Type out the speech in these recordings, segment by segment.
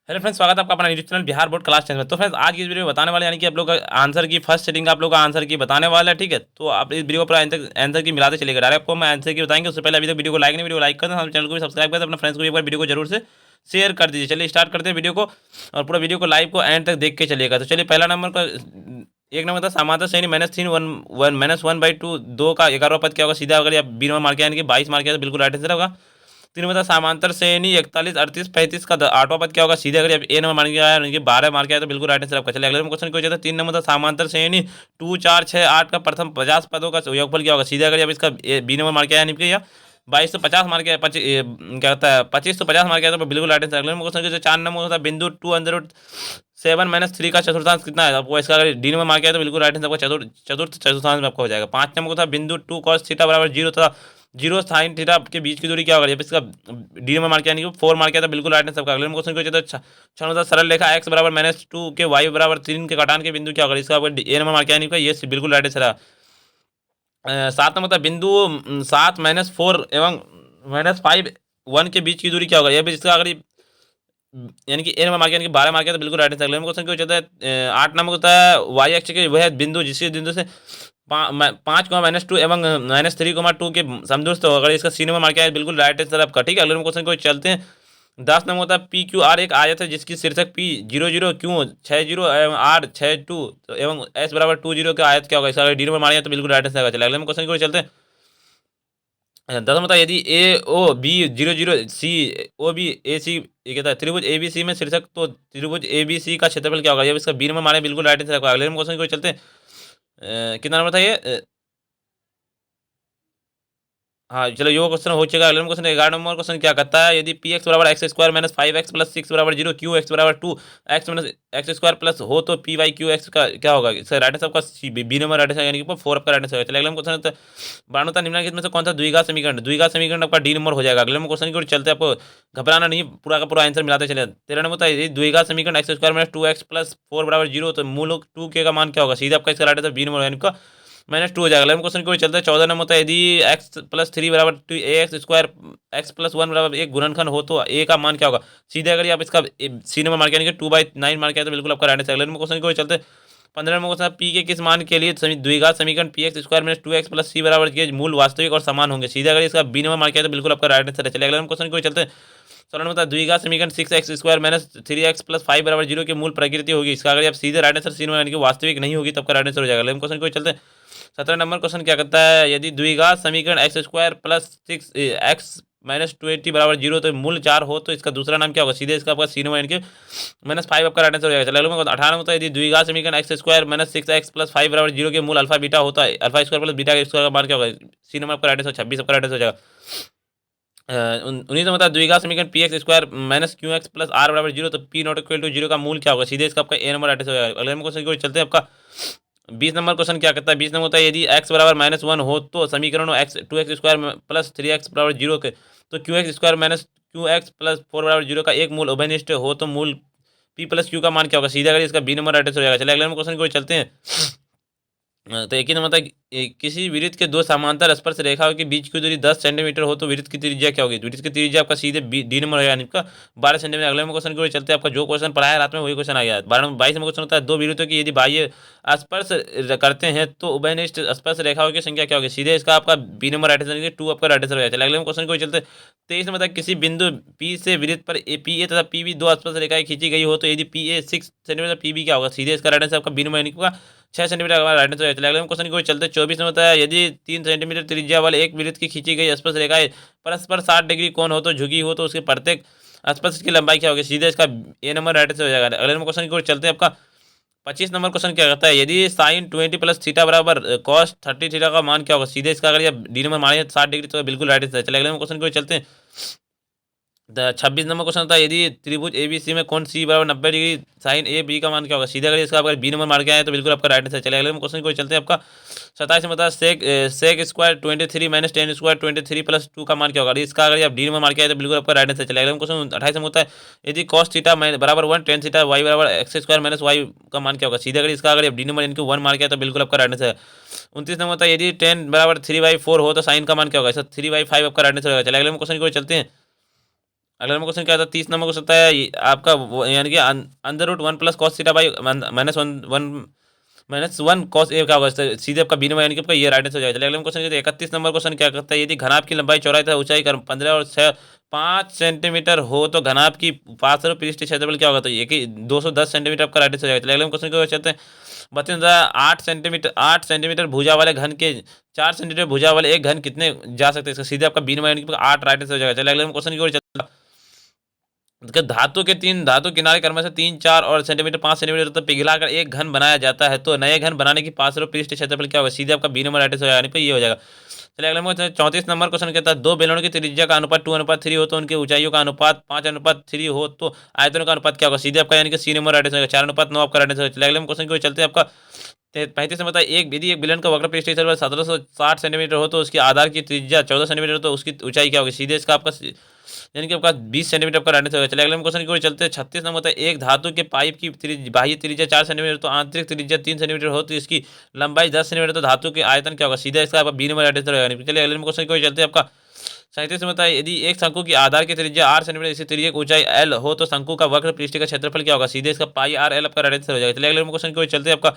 Hello friends, स्वागत है आपका अपना YouTube channel Bihar board class 10 में। तो फ्रेंड्स आज की इस वीडियो में बताने वाले यानी कि आप लोग का आंसर की फर्स्ट सेटिंग का आप लोग का आंसर की बताने वाला है। ठीक है, तो आप इस वीडियो पर आंसर की मिलाते चलेगा। डायरेक्ट आपको मैं आंसर की बताएंगे। उससे पहले अभी तक वीडियो को लाइक नहीं, वीडियो को लाइक कर दें, हमारे चैनल को भी सब्सक्राइब कर दें, अपने फ्रेंड्स को भी एक बार वीडियो को जरूर से शेयर कर दीजिए। चलिए स्टार्ट करते हैं वीडियो को, और पूरा वीडियो को लाइव को एंड तक देख के चलिएगा। तो चलिए पहला नंबर का एक नंबर था समांतर श्रेणी -3 -1/2 2 का 11वां पद क्या होगा? सीधा अगर आप बी नंबर मार के यानी कि 22 मार के तो बिल्कुल राइट आंसर होगा। 3 नंबर था समांतर श्रेणी 41 38 35 का 8वां पद क्या होगा? सीधे अगर आप ए नंबर मार के आया यानी कि 12 मार के आया तो बिल्कुल राइट आंसर आपका। चलिए अगले क्वेश्चन को जाता है। 3 नंबर था समांतर श्रेणी 2 4 6 8 का प्रथम 50 पदों का योगफल क्या होगा? सीधे अगर आप इसका बी नंबर मार के आया यानी कि 22 तो 50 मार के क्या होता है 25 तो 50 मार के आया तो बिल्कुल राइट आंसर। अगले क्वेश्चन 4 नंबर होता है बिंदु 2√7 - 3 का चतुर्थांश कितना है? आपको इसका अगर डी नंबर मार के आया तो बिल्कुल राइट आंसर आपका चतुर्थ चतुर्थांश में आपका हो जाएगा। 5 नंबर को था बिंदु 2 cos थीटा बराबर 0 तथा 0 साइन थीटा के बीच की दूरी क्या होगा? इसका डी में मार के यानी कि 4 मार के था बिल्कुल राइट आंसर। अगले क्वेश्चन को छह होता सरल रेखा x बराबर -2 के y बराबर 3 के घटान के बिंदु क्या होगा? इसका ए नंबर मार के यानी कि ये बिल्कुल राइट आंसर है। 7 नंबर था बिंदु 7 -4 एवं -5 1 के बीच की दूरी क्या होगा? ये भी इसका अगर यानी कि ए नंबर मार के यानी कि 12 मार के तो बिल्कुल राइट आंसर। अगले क्वेश्चन क्यों चलता है 8 नंबर होता है वाई एक्स के वह बिंदु जिसके बिंदु से 5, -2 एवं -3, 2 के समदूर तो अगर इसका सी नंबर मार के आए बिल्कुल राइट आंसर आपका। ठीक है, अगले क्वेश्चन को चलते हैं। 10 नंबर होता है पी क्यू आर एक आयत है जिसकी शीर्षक पी 00 क्यू 60 एवं आर 62 एवं एस बराबर 20 का आयत क्या होगा? इसका अगर डी नंबर मार तो बिल्कुल राइट आंसर चले। अगले क्वेश्चन को चलते हैं। 10 बता यदि ए ओ बी 00 सी ओ बी ए सी ये कहता है त्रिभुज ए बी सी में शीर्षक तो त्रिभुज ए बी सी का क्षेत्रफल क्या होगा? ये इसका बी नंबर मारे बिल्कुल राइट आंसर। अगले क्वेश्चन को चलते हैं। कितना नंबर था ये? हाँ चलो ये क्वेश्चन हो चुका। अगला क्वेश्चन 11 नंबर क्वेश्चन क्या कहता है? यदि पी एक्स बराबर x square minus 5x plus 6 बराबर 0 क्यू एक्स बराबर 2 x minus x square plus हो तो पी वाई क्यू एक्स का क्या होगा? इसका राइट आंसर आपका बी नंबर राइट आंसर यानी कि 4 आपका राइट आंसर होगा। चलिए अगला क्वेश्चन बारहवें निम्नलिखित में से कौन सा द्विघात समीकरण? द्विघात समीकरण आपका डी नंबर हो जाएगा। अगले क्वेश्चन की ओर चलते हैं, आपको घबराना नहीं, पूरा का पूरा आंसर मिलाते चले। 13 नंबर होता है द्विघात समीकरण x square minus 2x plus 4 बराबर 0 तो मूल 2 के का मान क्या होगा? सीधा आपका इसका राइट आंसर बी नंबर यानी कि -2 हो जाएगा। अगले क्वेश्चन को चलते हैं। 14 नंबर होता है यदि x प्लस 3 बराबर ए एक्स स्क्वायर एक्स प्लस 1 बराबर एक गुणनखंड हो तो ए का मान क्या होगा? सीधे अगर आप इसका सी नंबर मार के यानी कि 2/9 मार के आए तो बिल्कुल आपका राइट आंसर। अगले क्वेश्चन को चलते हैं। 15 नंबर क्वेश्चन पी के किस मान के लिए द्विघात समीकरण P x square minus 2x plus c बराबर के मूल वास्तविक और समान होंगे? सीधे अगर इसका बी नंबर मार के आए तो बिल्कुल आपका राइट आंसर है। चलिए अगले क्वेश्चन को चलते हैं। 16 नंबर द्विघात समीकरण 6x square minus 3x plus 5 बराबर 0 की मूल प्रकृति होगी? इसका अगर आप सीधे राइट आंसर सी नंबर यानी कि वास्तविक नहीं होगी तब का राइट आंसर हो जाएगा। अगले क्वेश्चन को चलते हैं। 17 नंबर क्वेश्चन क्या करता है? यदि द्विघात समीकरण एक्स स्क्वायर प्लस 6x-20 बराबर 0 तो मूल 4 हो तो इसका दूसरा नाम क्या होगा? सीधे इसका आपका सी नंबर यानी कि -5 आपका राइट आंसर हो जाएगा। चलो 18 होता है यदि द्विघात समीकरण x square minus 6x plus 5 बराबर 0 के मूल अल्फा बीटा होता है alpha square plus beta square का मान क्या होगा? सी नंबर आपका राइट आंसर 26 आपका राइट आंसर हो जाएगा। 19 मतलब द्विघात समीकरण P x square minus Q X plus R बराबर 0 तो पी नॉट इक्वल टू 0 का मूल क्या होगा? सीधे इसका आपका ए नंबर राइट आंसर हो जाएगा। अगले क्वेश्चन को चलते हैं। आपका 20 नंबर क्वेश्चन क्या कहता है? 20 नंबर होता है यदि x बराबर -1 हो तो समीकरणों x 2x square plus 3x बराबर 0 के तो Q x square minus Q X plus 4 बराबर 0 का एक मूल उभयनिष्ठ हो तो मूल p प्लस क्यू का मान क्या होगा? सीधे अगर इसका बी नंबर राइट आंसर हो जाएगा। चलिए अगले क्वेश्चन को चलते हैं। तो एक ही नंबर था किसी वृत्त के दो समांतर स्पर्श रेखाओं के बीच की दूरी 10 सेंटीमीटर हो तो वृत्त की त्रिज्या क्या होगी? वृत्त की त्रिज्या आपका सीधे डी नंबर हो यानी आपका 12 सेंटीमीटर। अगले क्वेश्चन को चलते हैं। आपका जो क्वेश्चन पढ़ाया रात में वही क्वेश्चन आ गया। 22 नंबर क्वेश्चन होता है दो वृत्तों की यदि बाह्य स्पर्श करते हैं तो उभयनिष्ठ स्पर्श रेखाओं की संख्या क्या होगी? सीधे इसका आपका बी नंबर राइट आंसर 2 आपका राइट आंसर हो जाएगा। अगले क्वेश्चन को चलते 23 नंबर तक किसी बिंदु पी से वृत्त पर पी ए तथा पी बी दो स्पर्श रेखाएं खींची गई हो तो यदि P A 6 centimetre P B क्या होगा? सीधे इसका राइट आंसर आपका बी नंबर यानी कि 6 सेंटीमीटर हमारा राइट आंसर है। अगले क्वेश्चन को चलते 24 में होता है यदि 3 सेंटीमीटर त्रिज्या वाले एक वृत्त की खींची गई स्पर्श रेखाएं परस्पर 60 डिग्री कोण हो तो झुकी हो तो उसके प्रत्येक स्पर्श की लंबाई क्या होगी? सीधे इसका ए नंबर राइट आंसर हो जाएगा। अगले क्वेश्चन को चलते हैं। आपका 25 नंबर क्वेश्चन क्या कहता है? यदि साइन 20 प्लस थीटा बराबर कॉस 30 थीटा का मान क्या होगा? सीधे इसका अगर आप डी नंबर मानिए 60 डिग्री तो बिल्कुल राइट आंसर है। चलिए अगले क्वेश्चन को चलते हैं। 26 नंबर क्वेश्चन होता है यदि त्रिभुज एबीसी में कोण सी बराबर 90 डिग्री साइन ए बी का मान क्या होगा? सीधे अगर इसका अगर बी नंबर मार के आए तो बिल्कुल आपका राइट आंसर। चलिए अगले क्वेश्चन को चलते हैं। आपका 27 में होता है sec square 23 minus ten square 23 plus 2 का मान क्या होगा? इसका अगर आप डी नंबर मार के आए तो बिल्कुल आपका राइट आंसर। चलिए अगले क्वेश्चन 28 में होता है यदि कॉस थीटा बराबर 1 टेन थीटा वाई बराबर एक्स स्क्वायर माइनस वाई का मान क्या होगा? सीधे अगर इसका अगर आप डी नंबर इनके 1 मार के आए तो बिल्कुल आपका राइट आंसर। 29 नंबर होता है यदि 10 बराबर 3/4 हो तो साइन का मान क्या होगा? 3/5 आपका राइट आंसर होगा। चलिए अगले क्वेश्चन को चलते हैं। अगला नंबर क्वेश्चन क्या होता है, 30 नंबर क्वेश्चन होता है आपका यानी कि under root 1 plus cos theta by minus one one minus one cos a क्या होगा, सीधे आपका बी नंबर यानी कि आपका ये राइट आंसर हो जाएगा। चलिए अगला क्वेश्चन 31 नंबर क्वेश्चन क्या करता है, यदि घनाभ की लंबाई चौड़ाई तथा ऊंचाई कर 15 और 5 सेंटीमीटर हो तो घनाभ की पास और पृष्ठ क्षेत्रफल क्या होगा, तो ये कि 210 सेंटीमीटर आपका राइट आंसर हो जाएगा। चलिए अगले क्वेश्चन को चलते हैं। 8 सेंटीमीटर भुजा वाले घन के 4 सेंटीमीटर भुजा वाले एक घन कितने जा सकते हैं, इसका सीधे आपका बी नंबर यानी कि 8 राइट आंसर हो जाएगा। चलिए अगले क्वेश्चन की ओर चलते हैं। धातु किनारे क्रम से 3, 4 और सेंटीमीटर 5 सेंटीमीटर तो पिघलाकर एक घन बनाया जाता है, तो नए घन बनाने की पास और पृष्ठ क्षेत्रफल क्या होगा, सीधे आपका बी नंबर राइट आंसर यानी पे ये हो जाएगा। चलिए अगला नंबर 34 नंबर क्वेश्चन कहता है, दो बेलनों की त्रिज्या का अनुपात 2:3 हो तो उनकी ऊंचाइयों का अनुपात 5:3 हो तो आयतनों का अनुपात क्या होगा, सीधे आपका यानी कि सी नंबर राइट आंसर होगा। 4:9 आपका राइट आंसर। चलिए अगले क्वेश्चन की ओर चलते हैं। आपका 35 में बताया, एक यदि एक बेलन का वक्र पृष्ठ क्षेत्रफल 1760 सेंटीमीटर हो तो उसकी आधार की त्रिज्या 14 सेंटीमीटर हो तो उसकी ऊंचाई क्या होगी, सीधे इसका आपका यानी कि आपका 20 सेंटीमीटर का राइट आंसर होगा। चलिए अगले क्वेश्चन की ओर चलते हैं। 36 नंबर होता है, एक धातु के पाइप की बाह्य त्रिज्या 4 सेंटीमीटर तो आंतरिक त्रिज्या 3 सेंटीमीटर हो तो इसकी लंबाई 10 सेंटीमीटर तो धातु के आयतन क्या होगा, सीधा इसका आपका बी नंबर राइट आंसर होगा। चलिए अगले क्वेश्चन की ओर चलते हैं। आपका 37 में बताया, यदि एक शंकु की आधार की त्रिज्या 8 सेंटीमीटर इसी त्रिज्या की ऊंचाई एल हो तो शंकु का वक्र पृष्ठ का क्षेत्रफल क्या होगा, सीधे इसका पाई आर एल आपका राइट आंसर हो जाएगा। चलिए अगले क्वेश्चन की ओर चलते हैं। आपका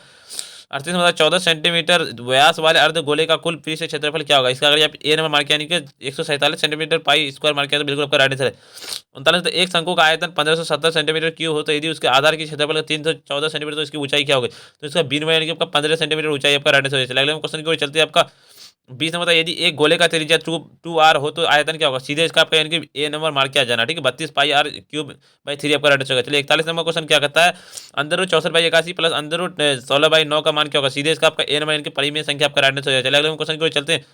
38 में बताया, 14 सेंटीमीटर व्यास वाले अर्ध गोले का कुल पृष्ठ क्षेत्रफल क्या होगा, इसका अगर आप ए नंबर मार्क यानी कि 147 सेंटीमीटर पाई स्क्वायर मार्क किया तो बिल्कुल आपका राइट आंसर है। 39 तो एक शंकु का आयतन 1570 सेंटीमीटर क्यूब हो तो यदि उसके आधार की क्षेत्रफल 314 सेंटीमीटर तो इसकी ऊंचाई क्या होगी, तो इसका बी नंबर यानी कि आपका 15 सेंटीमीटर ऊंचाई आपका राइट आंसर है। चलिए अगले क्वेश्चन की ओर चलते हैं। आपका 20 नंबर था, यदि एक गोले का त्रिज्या 2r हो तो आयतन क्या होगा, सीधे इसका आपका यानी कि ए नंबर मार्क किया जाना। ठीक है, 32 पाई आर क्यूब बाई 3 आपका राइट आंसर होगा। चलिए 41 नंबर क्वेश्चन क्या कहता है, अंदर रूट 64/81 प्लस अंदर रूट 16/9 का मान क्या होगा, सीधे इसका आपका ए नंबर यानी कि परिमेय संख्या आपका राइट आंसर हो जाएगा। चलिए अगले क्वेश्चन की ओर चलते हैं।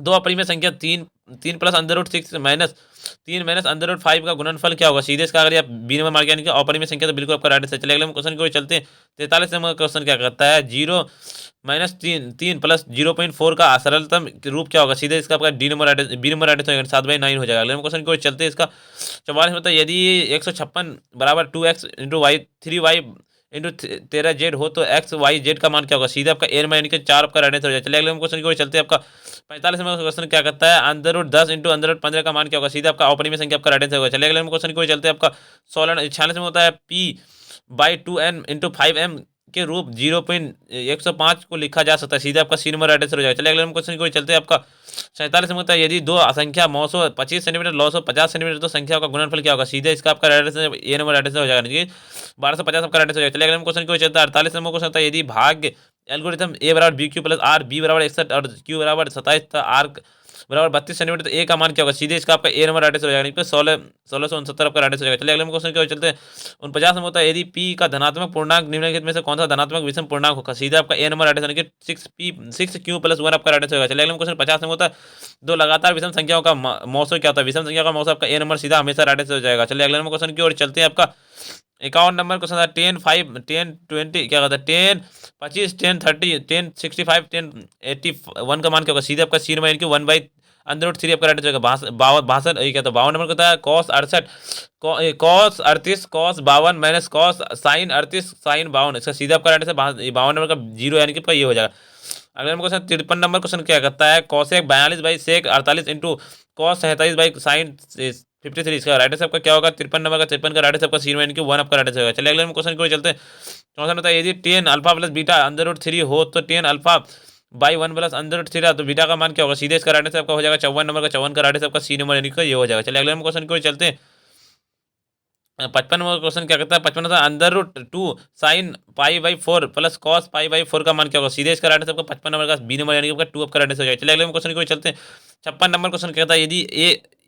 दो अपरिमेय संख्या 3 plus under root 6 minus 3 minus under root 5 का गुणनफल क्या होगा, सीधे इसका अगर आप बी नंबर मार्क यानी कि अपरिमेय संख्या तो बिल्कुल आपका राइट आंसर। चलिए अगले क्वेश्चन की ओर चलते हैं। 43 नंबर क्वेश्चन क्या कहता है, 0 माइनस 3 प्लस 0.4 का सरलतम रूप क्या होगा, सीधे इसका आपका D number B number right answer 7/9 हो जाएगा। अगले क्वेश्चन की ओर चलते हैं। इसका 44 मतलब, यदि 156 बराबर 2x into Y 3y into 13z हो तो एक्स वाई जेड का मान क्या होगा, सीधे आपका एन यानी कि 4 आपका राइट आंसर हो जाएगा। चलिए अगले क्वेश्चन की ओर चलते हैं। आपका 45 नंबर क्वेश्चन क्या करता है, under root 10 into under root 15 का मान क्या होगा, सीधे आपका अपरिमेय संख्या आपका राइट आंसर होगा। चलिए अगले क्वेश्चन की ओर चलते हैं। आपका 46 में होता है, p/2n इंटू 5m के रूप 0.105 को लिखा जा सकता है, सीधे आपका सी नंबर राइट आंसर हो जाएगा। चलिए अगले क्वेश्चन की ओर चलते हैं। आपका 47 में होता है, यदि दो संख्या 925 सेंटीमीटर 950 सेंटीमीटर तो संख्या का गुणनफल क्या होगा, सीधे इसका आपका right answer A number right answer हो जाएगा। 1250 आपका राइट आंसर हो जाएगा। चलिए अगले क्वेश्चन की ओर चलता है। 48 नंबर क्वेश्चन होता है, यदि भाग एल्गोरिथम ए बराबर B Q plus R B बराबर 61 और क्यू बराबर 27 आर बराबर 32 सेंटीमीटर तो ए का मान क्या होगा, सीधे इसका आपका ए नंबर राइट आंसर हो जाएगा। 1669 आपका राइट आंसर हो जाएगा। चलिए अगले क्वेश्चन की ओर चलते हैं। 49 नंबर होता है, यदि पी का धनात्मक पूर्णांक निम्नलिखित में से कौन सा धनात्मक विषम पूर्णांक होगा, सीधे आपका ए नंबर राइट आंसर यानी कि 6 क्यू प्लस 1 आपका राइट आंसर होगा। चलिए अगले क्वेश्चन 50 नंबर होता है, दो लगातार विषम संख्याओं का मौसो क्या होता है, विषम संख्या का मौसो आपका ए नंबर सीधा हमेशा राइट आंसर हो जाएगा। चलिए अगले नंबर क्वेश्चन की ओर चलते हैं। आपका 51 नंबर क्वेश्चन था, 10 5 10 20 क्या कहता है, 10 25 10 30 10 65 10 81 का मान क्या होगा, सीधे आपका सी नंबर यानी कि 1/√3 आपका राइट आंसर होगा। 62 ये क्या था, 52 नंबर का था, cos 68 cos 38 cos 52 minus cos sin 38 sin 52, इसका सीधा आपका राइट आंसर 52 नंबर का जीरो यानी कि आपका ये हो जाएगा। अगला नंबर क्वेश्चन 53 नंबर क्वेश्चन क्या करता है, cosec 42/sec 48 into cos 47/sin 53, इसका राइट आंसर आपका क्या होगा, 53 नंबर का 53 का राइट आंसर आपका सी यानी कि 1 आपका राइट आंसर होगा। चलिए अगले क्वेश्चन की ओर चलते हैं। 64 होता है, यदि 10 alpha plus beta under root 3 हो तो 10 alpha by 1 plus under root 3 तो बीटा का मान क्या होगा, सीधे इसका राइट आंसर आपका हो जाएगा 54 नंबर का 54 का राइट आंसर आपका सी नंबर यानी कि ये हो जाएगा। चलिए अगले क्वेश्चन की ओर चलते हैं। 55 नंबर क्वेश्चन क्या कहता है, 55 होता है, अंडर रूट 2 साइन पाई/4 प्लस कॉस पाई/4 का मान क्या होगा, सीधे इसका राइट आंसर आपका 55 नंबर का बी नंबर यानी कि आपका 2 आपका राइट आंसर हो जाएगा। चलिए अगले क्वेश्चन की ओर चलते हैं। 56 नंबर क्वेश्चन कहता है, यदि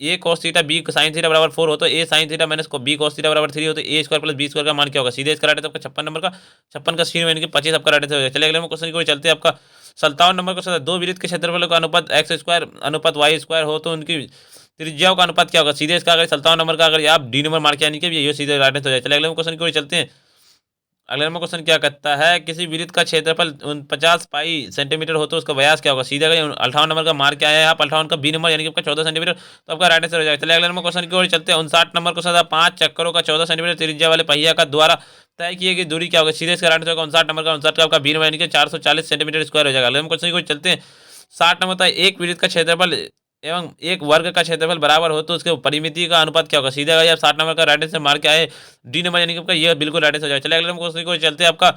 A cos theta B sin theta बराबर 4 हो तो A sin theta minus B cos theta बराबर 3 हो तो A square plus B square का मान क्या होगा, सीधे इसका राइट आंसर आपका 56 नंबर का 56 का सी यानी कि 25 आपका राइट आंसर हो जाएगा। चलिए अगले क्वेश्चन की ओर चलते हैं। आपका 57 नंबर क्वेश्चन है, दो वृत्त के क्षेत्रफल का अनुपात एक्स स्क्वायर अनुपात वाई स्क्वायर हो तो उनकी त्रिज्याओं का अनुपात क्या होगा, सीधे इसका अगर 57 नंबर का अगर आप डी नंबर मार्क यानी कि ये सीधे राइट आंसर हो जाएगा। चलिए अगले क्वेश्चन की ओर चलते हैं। अगले नंबर क्वेश्चन क्या कहता है, किसी वृत्त का क्षेत्रफल 50 पाई सेंटीमीटर हो तो उसका व्यास क्या होगा, सीधे अगर 58 नंबर का मार्क क्या है, आप 58 का बी नंबर यानी कि आपका 14 सेंटीमीटर तो आपका राइट आंसर हो जाएगा। चलिए अगले नंबर क्वेश्चन की ओर चलते हैं। 59 नंबर क्वेश्चन था, 5 चक्करों का 14 सेंटीमीटर त्रिज्या वाले पहिया का द्वारा तय किए गई दूरी क्या होगा, सीधे इसका राइट आंसर होगा 59 नंबर का 59 का आपका बी नंबर यानी कि 440 सेंटीमीटर स्क्वायर हो जाएगा। अगले नंबर क्वेश्चन की ओर चलते हैं। 60 नंबर था, एक वृत्त का क्षेत्रफल एवं एक वर्ग का क्षेत्रफल बराबर हो तो उसके परिमिति का अनुपात क्या होगा। सीधे अगर आप 60 नंबर का राइट आंसर मार के आए डी नंबर, यानी कि आपका ये बिल्कुल राइट आंसर हो जाएगा। चलिए अगले नंबर क्वेश्चन को चलते हैं आपका।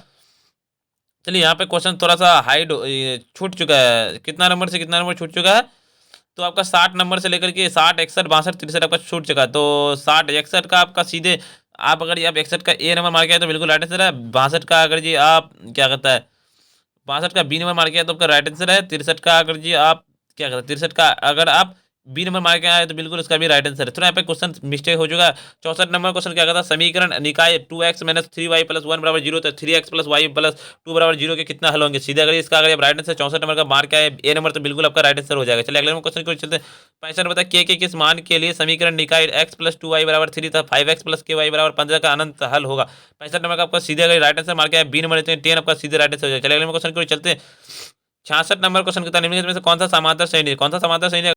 चलिए यहाँ पे क्वेश्चन थोड़ा सा हाइड छूट चुका है, कितना नंबर से कितना नंबर छूट चुका है, तो आपका 60 नंबर से लेकर के 60, 61, 62, 63 आपका छूट चुका है। तो 60, 61 का आपका सीधे आप अगर ये आप 61 का ए नंबर मार के आए तो बिल्कुल राइट आंसर है। 62 का अगर जी आप क्या कहता है 62 का बी नंबर मार के आए तो आपका राइट आंसर है। 63 का अगर जी आप क्या कहते हैं 63 का अगर आप बी नंबर मार के आए तो बिल्कुल उसका भी राइट आंसर है। तो यहाँ पे क्वेश्चन मिस्टेक हो चुका है। 64 नंबर क्वेश्चन क्या कहता है, समीकरण निकाय 2x - 3y + 1 = 0, तो 3x + y + 2 = 0 के कितना हल होंगे। सीधे अगर इसका अगर आप राइट आंसर 64 नंबर का मार के आए ए नंबर तो बिल्कुल आपका राइट आंसर हो जाएगा। चलिए अगले क्वेश्चन को चलते हैं। 65 नंबर बताया के किस मान के लिए समीकरण निकाय x + 2y = 3 तथा 5x + ky = 15 का अनंत हल होगा। 65 नंबर का आपका सीधे अगर राइट आंसर मार के आए बी नंबर 10 आपका सीधे राइट आंसर हो जाएगा। चलिए अगले क्वेश्चन को चलते हैं। 66 नंबर क्वेश्चन कहता है निम्नलिखित में से कौन सा समांतर श्रेणी है, कौन सा समांतर श्रेणी है।